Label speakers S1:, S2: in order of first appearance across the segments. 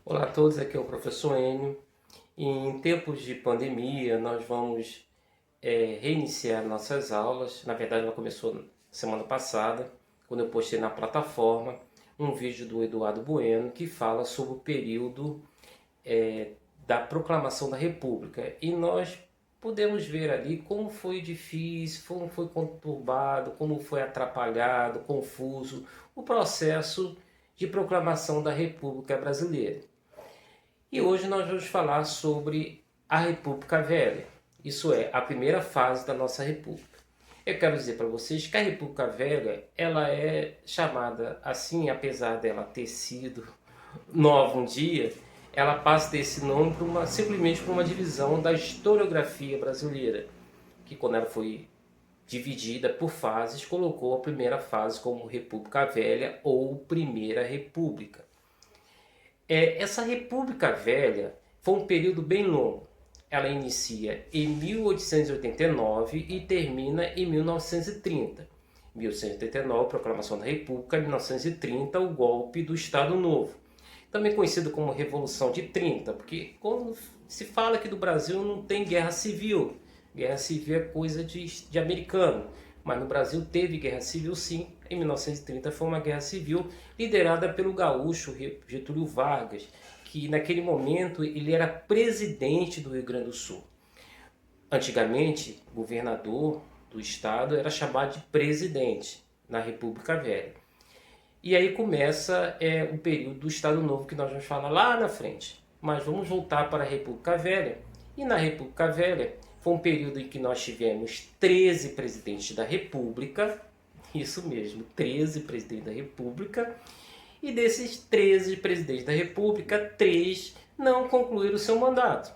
S1: Olá a todos, aqui é o professor Enio. Em tempos de pandemia, nós vamos reiniciar nossas aulas. Na verdade, ela começou semana passada, quando eu postei na plataforma um vídeo do Eduardo Bueno que fala sobre o período da proclamação da República. E nós podemos ver ali como foi difícil, como foi conturbado, como foi atrapalhado, confuso o processo de proclamação da República Brasileira. E hoje nós vamos falar sobre a República Velha, isso é, a primeira fase da nossa República. Eu quero dizer para vocês que a República Velha, ela é chamada assim, apesar dela ter sido nova um dia, ela passa desse nome simplesmente por uma divisão da historiografia brasileira, que quando ela foi dividida por fases, colocou a primeira fase como República Velha ou Primeira República. Essa República Velha foi um período bem longo. Ela inicia em 1889 e termina em 1930. 1889, Proclamação da República, 1930, o golpe do Estado Novo. Também conhecido como Revolução de 30, porque quando se fala que do Brasil não tem guerra civil. Guerra civil é coisa de americano. Mas no Brasil teve guerra civil sim. Em 1930 foi uma guerra civil liderada pelo gaúcho Getúlio Vargas, que naquele momento ele era presidente do Rio Grande do Sul. Antigamente, governador do estado era chamado de presidente na República Velha. E aí começa o período do Estado Novo que nós vamos falar lá na frente. Mas vamos voltar para a República Velha. E na República Velha foi um período em que nós tivemos 13 presidentes da República, isso mesmo, 13 presidentes da República, e desses 13 presidentes da República, 3 não concluíram o seu mandato.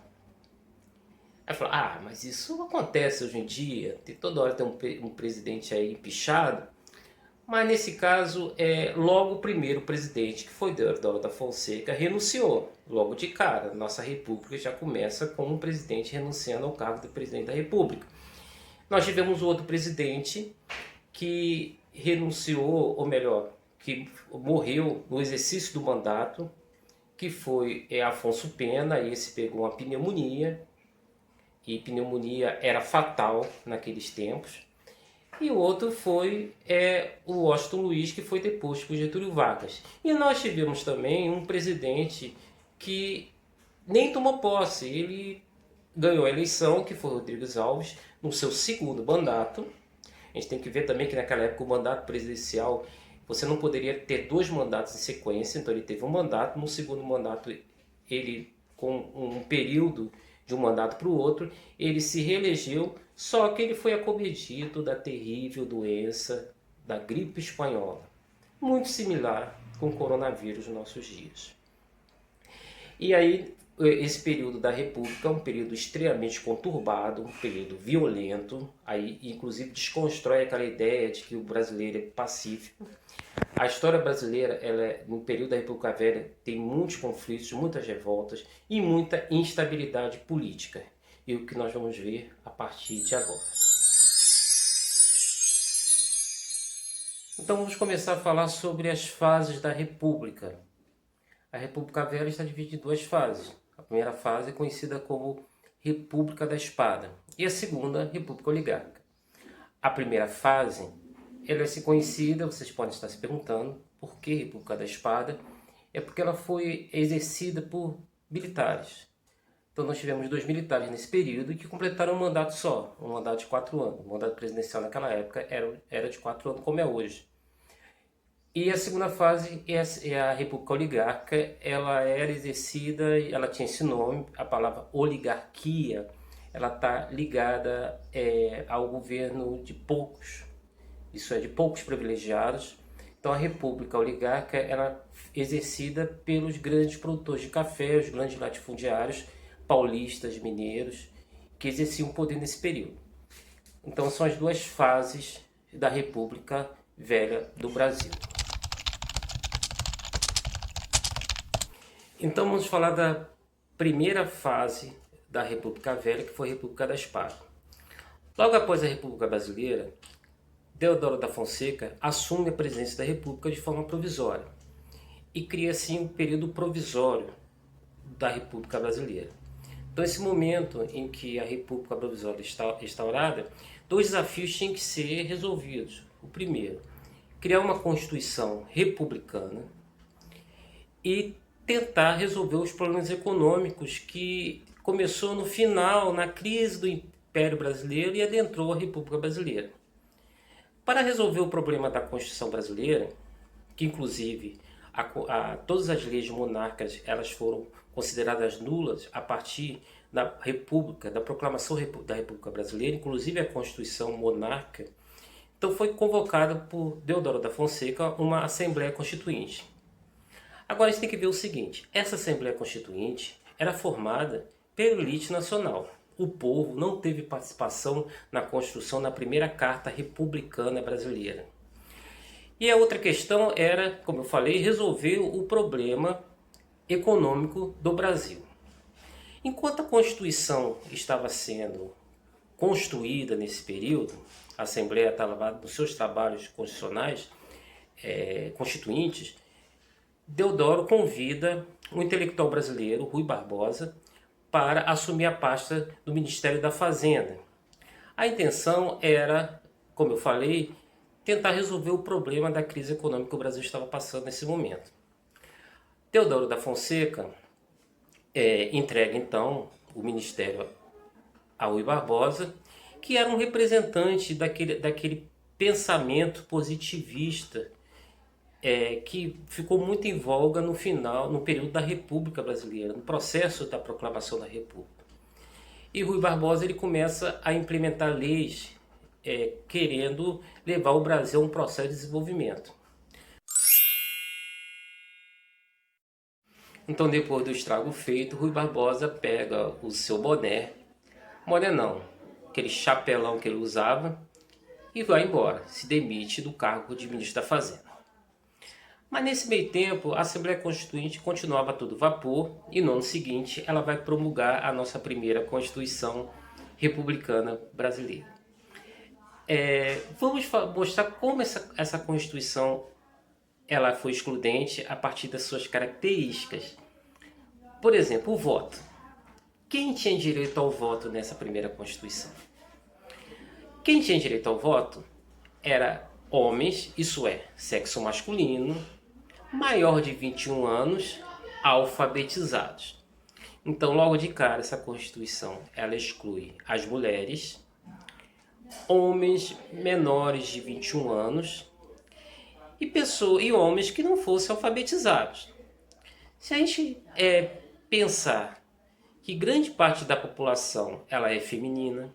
S1: Aí fala, mas isso acontece hoje em dia, toda hora tem um presidente aí empichado. Mas nesse caso, logo o primeiro presidente, que foi Deodoro da Fonseca, renunciou. Logo de cara, nossa república já começa com um presidente renunciando ao cargo de presidente da república. Nós tivemos outro presidente que renunciou, ou melhor, que morreu no exercício do mandato, que foi Afonso Pena. Esse pegou uma pneumonia, e pneumonia era fatal naqueles tempos. E o outro foi o Washington Luiz, que foi deposto por Getúlio Vargas. E nós tivemos também um presidente que nem tomou posse. Ele ganhou a eleição, que foi Rodrigues Alves, no seu segundo mandato. A gente tem que ver também que naquela época o mandato presidencial, você não poderia ter 2 mandatos em sequência. Então ele teve um mandato, no segundo mandato ele, com um período de um mandato para o outro, ele se reelegeu, só que ele foi acometido da terrível doença da gripe espanhola, muito similar com o coronavírus nos nossos dias. E aí, esse período da República é um período extremamente conturbado, um período violento, aí inclusive desconstrói aquela ideia de que o brasileiro é pacífico. A história brasileira, no período da República Velha, tem muitos conflitos, muitas revoltas e muita instabilidade política. E o que nós vamos ver a partir de agora. Então vamos começar a falar sobre as fases da República. A República Velha está dividida em 2 fases. A primeira fase é conhecida como República da Espada e a segunda, República Oligárquica. A primeira fase, ela é assim conhecida, vocês podem estar se perguntando por que República da Espada. É porque ela foi exercida por militares. Então nós tivemos 2 militares nesse período que completaram um mandato só, um mandato de 4 anos. O mandato presidencial naquela época era de 4 anos, como é hoje. E a segunda fase é a República Oligárquica. Ela era exercida, ela tinha esse nome, a palavra oligarquia, ela está ligada ao governo de poucos, isso é, de poucos privilegiados. Então a República Oligárquica era exercida pelos grandes produtores de café, os grandes latifundiários, paulistas, mineiros, que exerciam poder nesse período. Então são as 2 fases da República Velha do Brasil. Então vamos falar da primeira fase da República Velha, que foi a República da Espada. Logo após a República Brasileira, Deodoro da Fonseca assume a presidência da República de forma provisória e cria assim um período provisório da República Brasileira. Então, esse momento em que a República Provisória está instaurada, dois desafios tinham que ser resolvidos. O primeiro, criar uma Constituição republicana e tentar resolver os problemas econômicos que começou no final, na crise do Império Brasileiro e adentrou a República Brasileira. Para resolver o problema da Constituição brasileira, que inclusive todas as leis monárquicas elas foram consideradas nulas a partir da República, da proclamação da República Brasileira, inclusive a Constituição monárquica, então foi convocada por Deodoro da Fonseca uma Assembleia Constituinte. Agora a gente tem que ver o seguinte, essa Assembleia Constituinte era formada pela elite nacional. O povo não teve participação na construção da primeira Carta Republicana Brasileira. E a outra questão era, como eu falei, resolver o problema econômico do Brasil. Enquanto a Constituição estava sendo construída nesse período, a Assembleia estava nos seus trabalhos constitucionais, constituintes, Deodoro convida o intelectual brasileiro, Rui Barbosa, para assumir a pasta do Ministério da Fazenda. A intenção era, como eu falei, tentar resolver o problema da crise econômica que o Brasil estava passando nesse momento. Deodoro da Fonseca entrega então o Ministério a Rui Barbosa, que era um representante daquele pensamento positivista que ficou muito em voga no período da República Brasileira, no processo da proclamação da República. E Rui Barbosa ele começa a implementar leis querendo levar o Brasil a um processo de desenvolvimento. Então, depois do estrago feito, Rui Barbosa pega o seu boné não, aquele chapelão que ele usava, e vai embora, se demite do cargo de ministro da Fazenda. Mas nesse meio tempo, a Assembleia Constituinte continuava a todo vapor e no ano seguinte ela vai promulgar a nossa primeira Constituição Republicana Brasileira. Vamos mostrar como essa Constituição ela foi excludente a partir das suas características. Por exemplo, o voto. Quem tinha direito ao voto nessa primeira Constituição? Quem tinha direito ao voto era homens, isso é, sexo masculino, maior de 21 anos, alfabetizados. Então, logo de cara, essa Constituição ela exclui as mulheres, homens menores de 21 anos e homens que não fossem alfabetizados. Se a gente pensar que grande parte da população ela é feminina,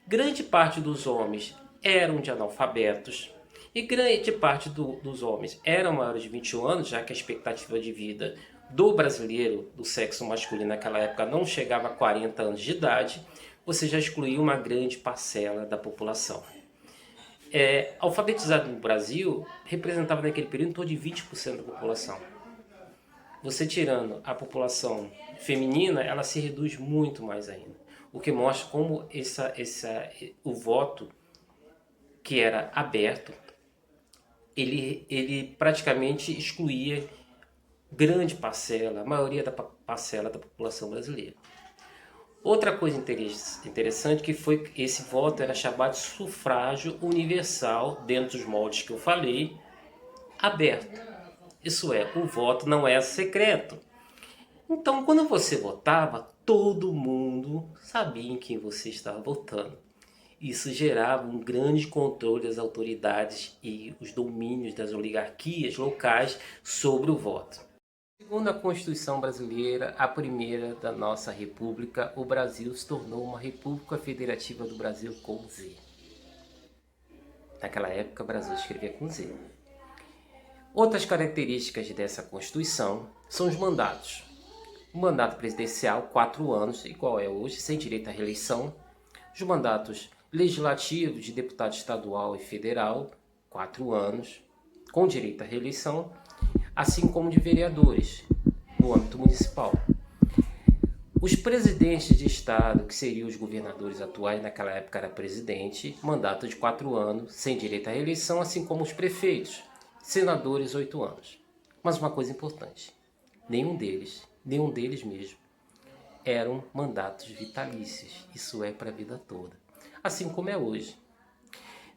S1: grande parte dos homens eram de analfabetos e grande parte dos homens eram maiores de 21 anos, já que a expectativa de vida do brasileiro, do sexo masculino naquela época, não chegava a 40 anos de idade, você já excluiu uma grande parcela da população. Alfabetizado no Brasil representava naquele período em torno de 20% da população. Você tirando a população feminina, ela se reduz muito mais ainda. O que mostra como o voto, que era aberto, ele praticamente excluía grande parcela, a maioria da parcela da população brasileira. Outra coisa interessante que foi que esse voto era chamado de sufrágio universal, dentro dos moldes que eu falei, aberto. Isso é, o voto não é secreto. Então, quando você votava, todo mundo sabia em quem você estava votando. Isso gerava um grande controle das autoridades e os domínios das oligarquias locais sobre o voto. Segundo a Constituição brasileira, a primeira da nossa república, o Brasil se tornou uma República Federativa do Brasil com Z. Naquela época, o Brasil escrevia com Z. Outras características dessa Constituição são os mandatos. O mandato presidencial, 4 anos, igual é hoje, sem direito à reeleição. Os mandatos legislativos de deputado estadual e federal, 4 anos, com direito à reeleição, assim como de vereadores no âmbito municipal. Os presidentes de estado, que seriam os governadores atuais, naquela época era presidente, mandato de 4 anos, sem direito à reeleição, assim como os prefeitos, senadores 8 anos. Mas uma coisa importante, nenhum deles mesmo, eram mandatos vitalícios, isso é para a vida toda, assim como é hoje.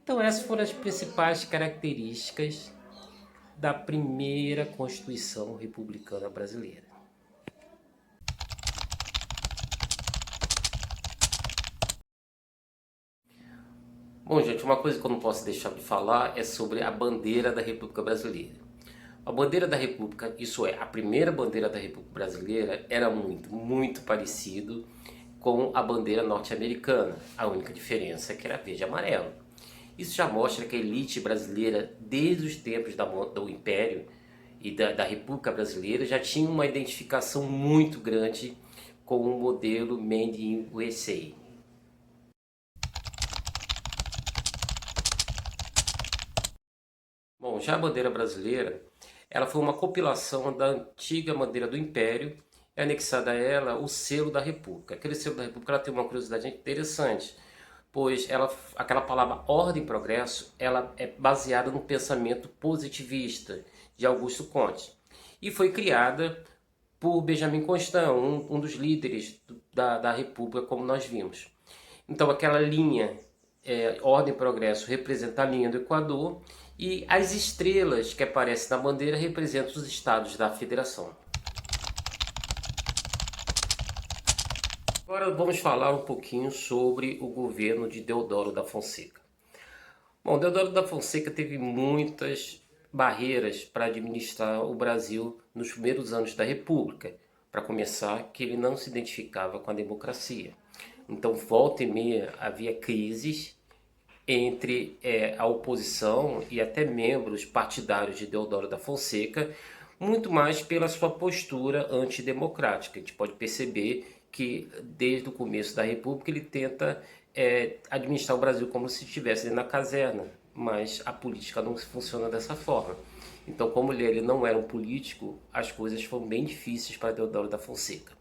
S1: Então essas foram as principais características da primeira Constituição Republicana Brasileira. Bom, gente, uma coisa que eu não posso deixar de falar é sobre a bandeira da República Brasileira. A bandeira da República, isso é, a primeira bandeira da República Brasileira era muito parecido com a bandeira norte-americana. A única diferença é que era verde e amarelo. Isso já mostra que a elite brasileira, desde os tempos do Império e da República Brasileira, já tinha uma identificação muito grande com o modelo Made in USA. Bom, já a bandeira brasileira, ela foi uma compilação da antiga bandeira do Império e anexada a ela o selo da República. Aquele selo da República ela tem uma curiosidade interessante, pois aquela palavra ordem e progresso, ela é baseada no pensamento positivista de Augusto Comte e foi criada por Benjamin Constant, um dos líderes da República, como nós vimos. Então aquela linha ordem e progresso representa a linha do Equador e as estrelas que aparecem na bandeira representam os estados da federação. Agora vamos falar um pouquinho sobre o governo de Deodoro da Fonseca. Bom, Deodoro da Fonseca teve muitas barreiras para administrar o Brasil nos primeiros anos da República. Para começar, que ele não se identificava com a democracia. Então, volta e meia havia crises entre a oposição e até membros partidários de Deodoro da Fonseca, muito mais pela sua postura antidemocrática. A gente pode perceber que desde o começo da República ele tenta administrar o Brasil como se estivesse na caserna, mas a política não funciona dessa forma. Então, como ele não era um político, as coisas foram bem difíceis para Deodoro da Fonseca.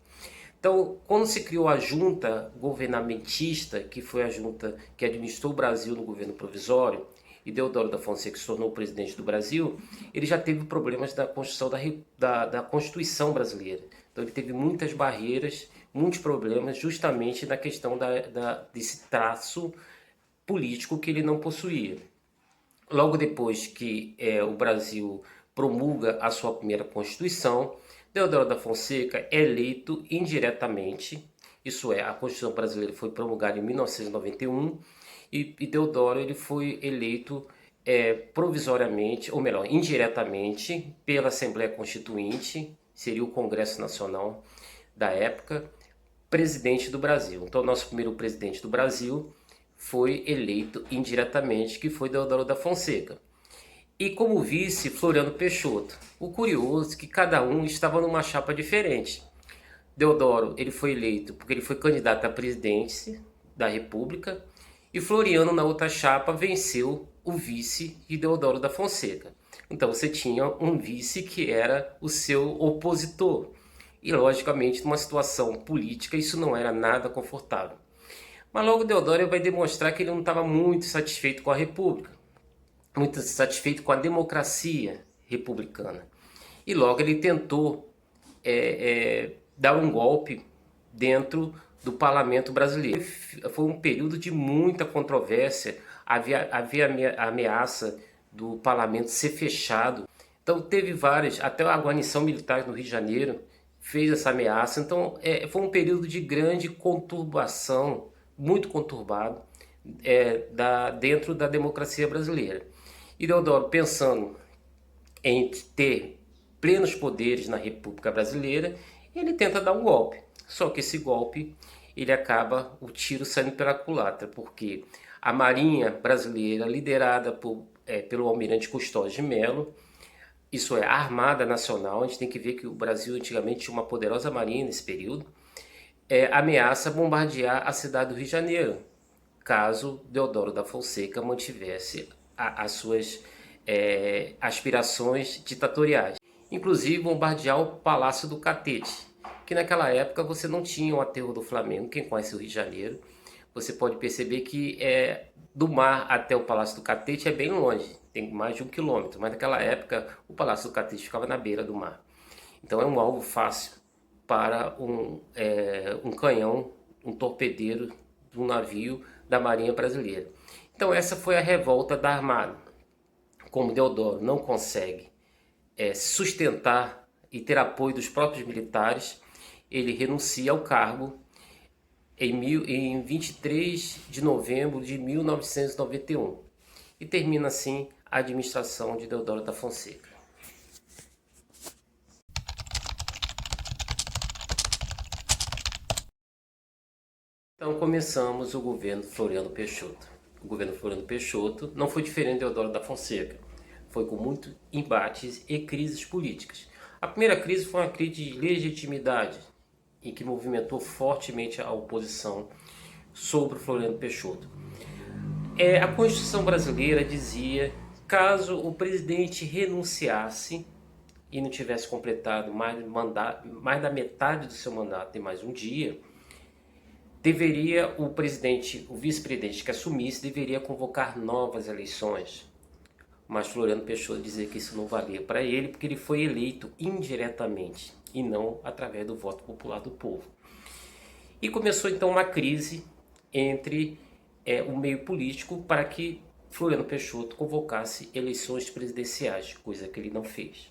S1: Então, quando se criou a junta governamentista, que foi a junta que administrou o Brasil no governo provisório, e Deodoro da Fonseca se tornou presidente do Brasil, ele já teve problemas da construção da Constituição brasileira. Então ele teve muitas barreiras, muitos problemas, justamente na questão desse traço político que ele não possuía. Logo depois que o Brasil promulga a sua primeira Constituição, Deodoro da Fonseca é eleito indiretamente, isso é, a Constituição brasileira foi promulgada em 1991 e Deodoro ele foi eleito provisoriamente, ou melhor, indiretamente pela Assembleia Constituinte, seria o Congresso Nacional da época, presidente do Brasil. Então, nosso primeiro presidente do Brasil foi eleito indiretamente, que foi Deodoro da Fonseca. E como vice, Floriano Peixoto. O curioso é que cada um estava numa chapa diferente. Deodoro ele foi eleito porque ele foi candidato à presidência da República e Floriano, na outra chapa, venceu o vice de Deodoro da Fonseca. Então você tinha um vice que era o seu opositor. E logicamente, numa situação política, isso não era nada confortável. Mas logo Deodoro vai demonstrar que ele não estava muito satisfeito com a República, muito satisfeito com a democracia republicana. E logo ele tentou dar um golpe dentro do parlamento brasileiro. Foi um período de muita controvérsia, havia a ameaça do parlamento ser fechado. Então teve várias, até a guarnição militar no Rio de Janeiro fez essa ameaça. Então foi um período de grande conturbação, muito conturbado, dentro da democracia brasileira. E Deodoro, pensando em ter plenos poderes na República Brasileira, ele tenta dar um golpe. Só que esse golpe, ele acaba o tiro saindo pela culatra, porque a Marinha Brasileira, liderada pelo almirante Custódio de Mello, isso é, a Armada Nacional, a gente tem que ver que o Brasil antigamente tinha uma poderosa marinha nesse período, ameaça bombardear a cidade do Rio de Janeiro, caso Deodoro da Fonseca mantivesse as suas aspirações ditatoriais. Inclusive bombardear o Palácio do Catete, que naquela época você não tinha o aterro do Flamengo. Quem conhece o Rio de Janeiro, você pode perceber que do mar até o Palácio do Catete é bem longe, tem mais de 1 quilômetro, mas naquela época o Palácio do Catete ficava na beira do mar. Então é um alvo fácil para um canhão, um torpedeiro de um navio da Marinha Brasileira. Então essa foi a revolta da Armada. Como Deodoro não consegue sustentar e ter apoio dos próprios militares, ele renuncia ao cargo em 23 de novembro de 1991 e termina assim a administração de Deodoro da Fonseca. Então começamos o governo Floriano Peixoto. O governo Floriano Peixoto não foi diferente de Deodoro da Fonseca. Foi com muitos embates e crises políticas. A primeira crise foi uma crise de legitimidade, em que movimentou fortemente a oposição sobre o Floriano Peixoto. A Constituição brasileira dizia, caso o presidente renunciasse e não tivesse completado mais da metade do seu mandato em mais um dia, deveria o presidente, o vice-presidente que assumisse, deveria convocar novas eleições. Mas Floriano Peixoto dizia que isso não valia para ele, porque ele foi eleito indiretamente e não através do voto popular do povo. E começou então uma crise entre o meio político para que Floriano Peixoto convocasse eleições presidenciais, coisa que ele não fez.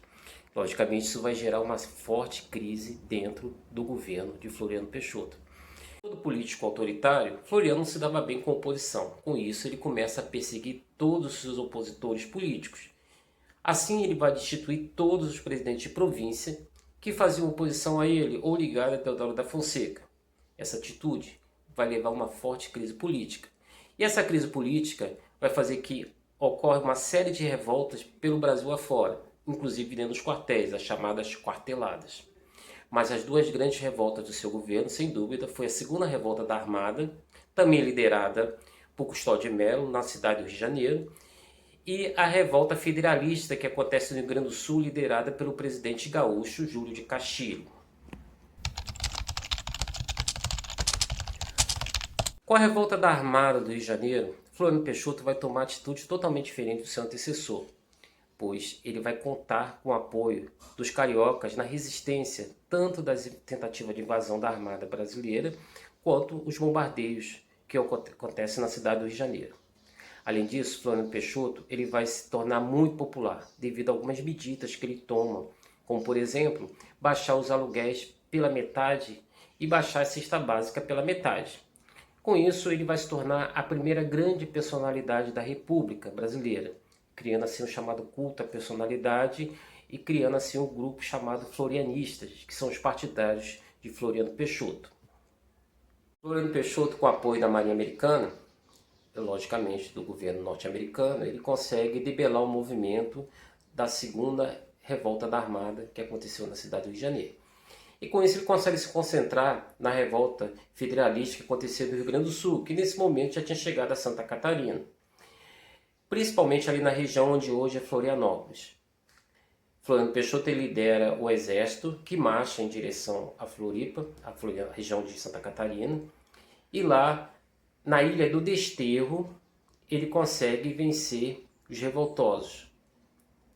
S1: Logicamente isso vai gerar uma forte crise dentro do governo de Floriano Peixoto. Todo político autoritário, Floriano não se dava bem com a oposição. Com isso, ele começa a perseguir todos os seus opositores políticos. Assim, ele vai destituir todos os presidentes de província que faziam oposição a ele ou ligados a Deodoro da Fonseca. Essa atitude vai levar a uma forte crise política. E essa crise política vai fazer que ocorra uma série de revoltas pelo Brasil afora, inclusive dentro dos quartéis, as chamadas quarteladas. Mas as duas grandes revoltas do seu governo, sem dúvida, foi a segunda revolta da Armada, também liderada por Custódio de Mello, na cidade do Rio de Janeiro, e a revolta federalista que acontece no Rio Grande do Sul, liderada pelo presidente gaúcho Júlio de Castilho. Com a revolta da Armada do Rio de Janeiro, Floriano Peixoto vai tomar atitude totalmente diferente do seu antecessor, pois ele vai contar com o apoio dos cariocas na resistência tanto das tentativas de invasão da Armada brasileira quanto os bombardeios que acontecem na cidade do Rio de Janeiro. Além disso, Floriano Peixoto ele vai se tornar muito popular devido a algumas medidas que ele toma, como por exemplo, baixar os aluguéis pela metade e baixar a cesta básica pela metade. Com isso, ele vai se tornar a primeira grande personalidade da República Brasileira, criando assim o chamado culto à personalidade e criando assim um grupo chamado Florianistas, que são os partidários de Floriano Peixoto. Floriano Peixoto, com o apoio da Marinha Americana, logicamente do governo norte-americano, ele consegue debelar o movimento da segunda revolta da Armada que aconteceu na cidade do Rio de Janeiro. E com isso ele consegue se concentrar na revolta federalista que aconteceu no Rio Grande do Sul, que nesse momento já tinha chegado a Santa Catarina, principalmente ali na região onde hoje é Florianópolis. Floriano Peixoto lidera o exército que marcha em direção a Floripa, a região de Santa Catarina, e lá na Ilha do Desterro ele consegue vencer os revoltosos.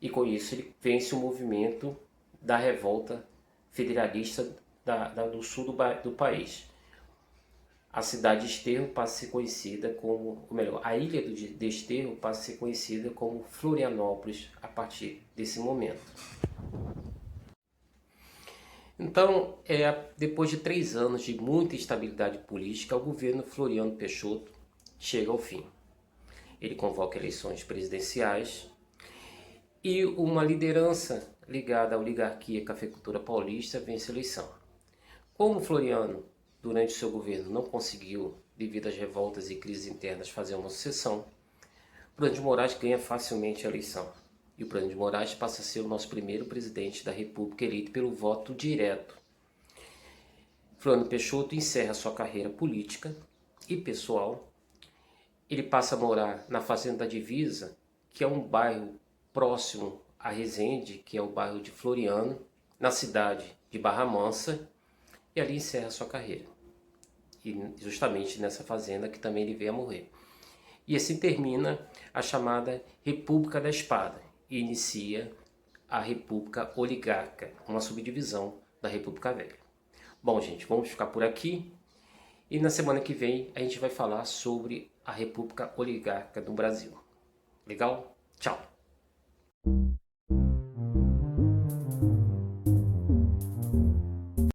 S1: E com isso ele vence o movimento da revolta federalista do sul do país. A cidade de Desterro passa a ser conhecida como, ou melhor, a Ilha do Desterro passa a ser conhecida como Florianópolis a partir desse momento. Então, depois de 3 anos de muita instabilidade política, o governo Floriano Peixoto chega ao fim. Ele convoca eleições presidenciais e uma liderança ligada à oligarquia e cafeicultura paulista vence a eleição. Como Floriano, durante seu governo, não conseguiu, devido às revoltas e crises internas, fazer uma sucessão, Prânio de Moraes ganha facilmente a eleição. E o Prânio de Moraes passa a ser o nosso primeiro presidente da República eleito pelo voto direto. Floriano Peixoto encerra sua carreira política e pessoal. Ele passa a morar na Fazenda da Divisa, que é um bairro próximo a Resende, que é o bairro de Floriano, na cidade de Barra Mansa. e ali encerra a sua carreira. E justamente nessa fazenda que também ele veio a morrer. E assim termina a chamada República da Espada e inicia a República Oligarca, uma subdivisão da República Velha. Bom, gente, vamos ficar por aqui e na semana que vem a gente vai falar sobre a República Oligarca do Brasil. Legal? Tchau!